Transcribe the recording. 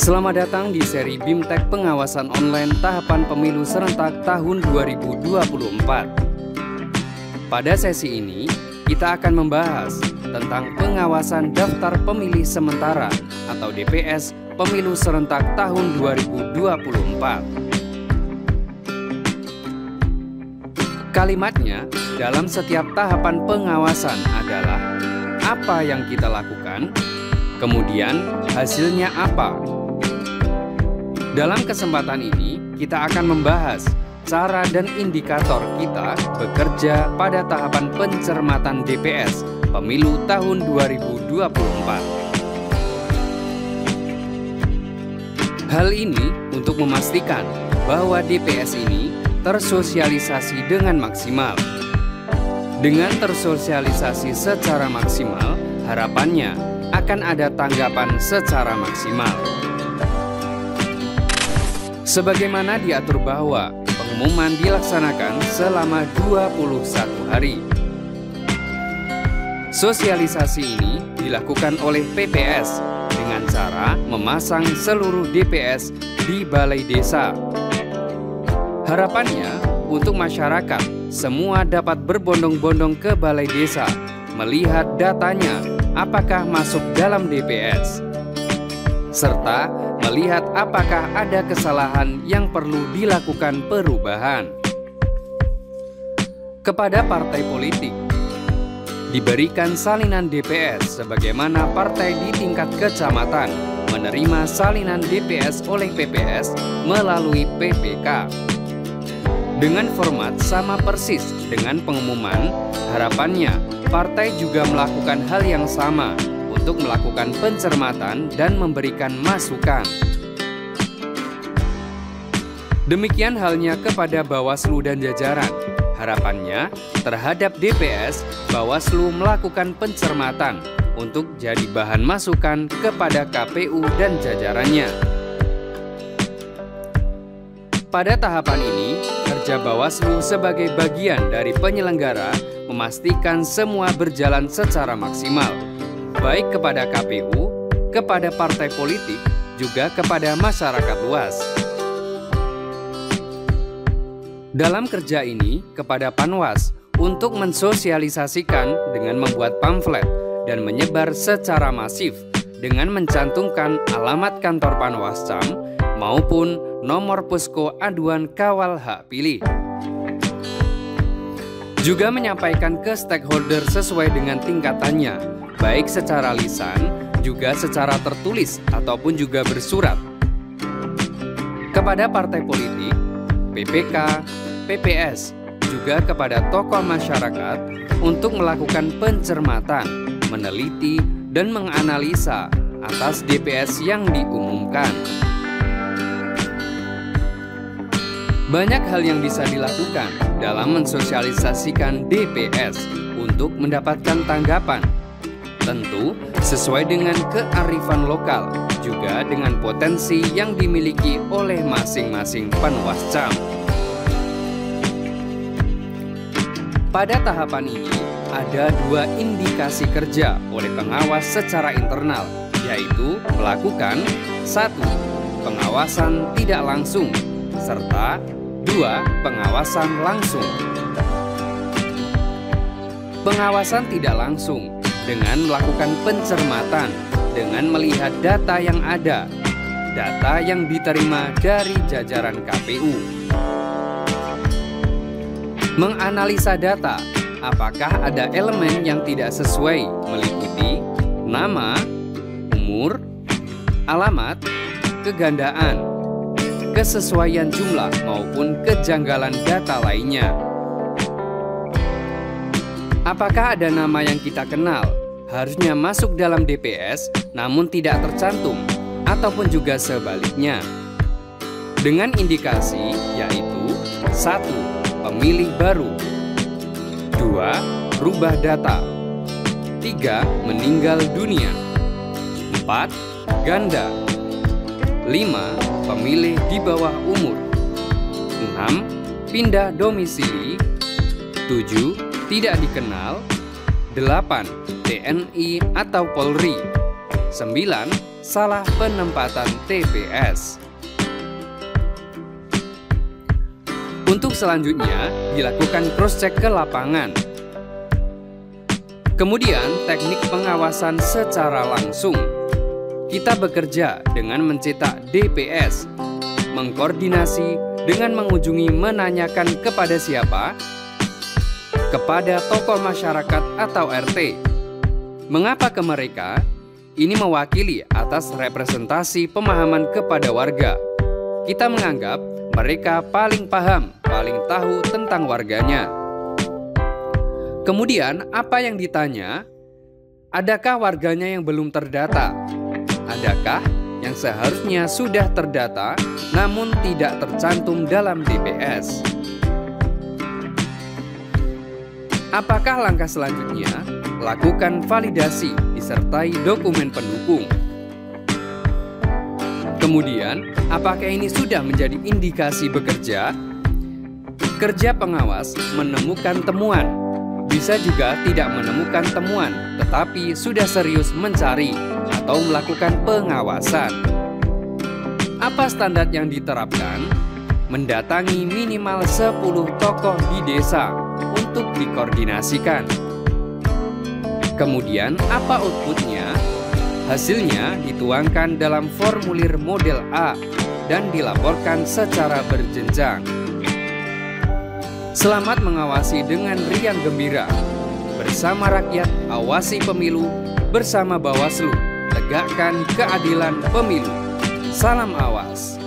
Selamat datang di seri BIMTEK Pengawasan Online Tahapan Pemilu Serentak tahun 2024. Pada sesi ini, kita akan membahas tentang pengawasan daftar pemilih sementara atau DPS Pemilu Serentak tahun 2024. Kalimatnya, dalam setiap tahapan pengawasan adalah apa yang kita lakukan, kemudian hasilnya apa. Dalam kesempatan ini, kita akan membahas cara dan indikator kita bekerja pada tahapan pencermatan DPS Pemilu tahun 2024. Hal ini untuk memastikan bahwa DPS ini tersosialisasi dengan maksimal. Dengan tersosialisasi secara maksimal, harapannya akan ada tanggapan secara maksimal. Sebagaimana diatur bahwa pengumuman dilaksanakan selama 21 hari. Sosialisasi ini dilakukan oleh PPS dengan cara memasang seluruh DPS di balai desa. Harapannya untuk masyarakat semua dapat berbondong-bondong ke balai desa melihat datanya apakah masuk dalam DPS, serta melihat apakah ada kesalahan yang perlu dilakukan perubahan. Kepada partai politik, diberikan salinan DPS sebagaimana partai di tingkat kecamatan menerima salinan DPS oleh PPS melalui PPK. Dengan format sama persis dengan pengumuman, harapannya partai juga melakukan hal yang sama untuk melakukan pencermatan dan memberikan masukan. Demikian halnya kepada Bawaslu dan jajaran. Harapannya terhadap DPS, Bawaslu melakukan pencermatan untuk jadi bahan masukan kepada KPU dan jajarannya. Pada tahapan ini, kerja Bawaslu sebagai bagian dari penyelenggara memastikan semua berjalan secara maksimal, baik kepada KPU, kepada partai politik, juga kepada masyarakat luas. Dalam kerja ini, kepada Panwas untuk mensosialisasikan dengan membuat pamflet dan menyebar secara masif dengan mencantumkan alamat kantor Panwascam maupun nomor posko aduan kawal hak pilih. Juga menyampaikan ke stakeholder sesuai dengan tingkatannya, baik secara lisan, juga secara tertulis ataupun juga bersurat. Kepada partai politik, PPK, PPS, juga kepada tokoh masyarakat untuk melakukan pencermatan, meneliti, dan menganalisa atas DPS yang diumumkan. Banyak hal yang bisa dilakukan dalam mensosialisasikan DPS untuk mendapatkan tanggapan. Tentu sesuai dengan kearifan lokal, juga dengan potensi yang dimiliki oleh masing-masing Panwascam. Pada tahapan ini, ada dua indikasi kerja oleh pengawas secara internal, yaitu melakukan 1. Pengawasan tidak langsung, serta 2. Pengawasan langsung. Pengawasan tidak langsung dengan melakukan pencermatan, dengan melihat data yang ada, data yang diterima dari jajaran KPU. Menganalisa data, apakah ada elemen yang tidak sesuai meliputi nama, umur, alamat, kegandaan, kesesuaian jumlah maupun kejanggalan data lainnya. Apakah ada nama yang kita kenal harusnya masuk dalam DPS namun tidak tercantum, ataupun juga sebaliknya. Dengan indikasi yaitu 1. Pemilih baru, 2. Rubah data, 3. Meninggal dunia, 4. Ganda, 5. Pemilih di bawah umur, 6. Pindah domisili, 7. Tidak dikenal, 8. TNI atau Polri, 9. salah penempatan TPS. Untuk selanjutnya, dilakukan cross-check ke lapangan. Kemudian, teknik pengawasan secara langsung. Kita bekerja dengan mencetak DPS, mengkoordinasi dengan mengunjungi menanyakan kepada siapa? Kepada tokoh masyarakat atau RT. Mengapa ke mereka? Ini mewakili atas representasi pemahaman kepada warga. Kita menganggap mereka paling paham, paling tahu tentang warganya. Kemudian, apa yang ditanya? Adakah warganya yang belum terdata? Adakah yang seharusnya sudah terdata namun tidak tercantum dalam DPS? Apakah langkah selanjutnya? Lakukan validasi disertai dokumen pendukung. Kemudian, apakah ini sudah menjadi indikasi bekerja? Kerja pengawas menemukan temuan. Bisa juga tidak menemukan temuan, tetapi sudah serius mencari atau melakukan pengawasan. Apa standar yang diterapkan? Mendatangi minimal 10 tokoh di desa untuk dikoordinasikan. Kemudian, apa outputnya? Hasilnya dituangkan dalam formulir model A dan dilaporkan secara berjenjang. Selamat mengawasi dengan riang gembira. Bersama rakyat, awasi pemilu. Bersama Bawaslu, tegakkan keadilan pemilu. Salam awas.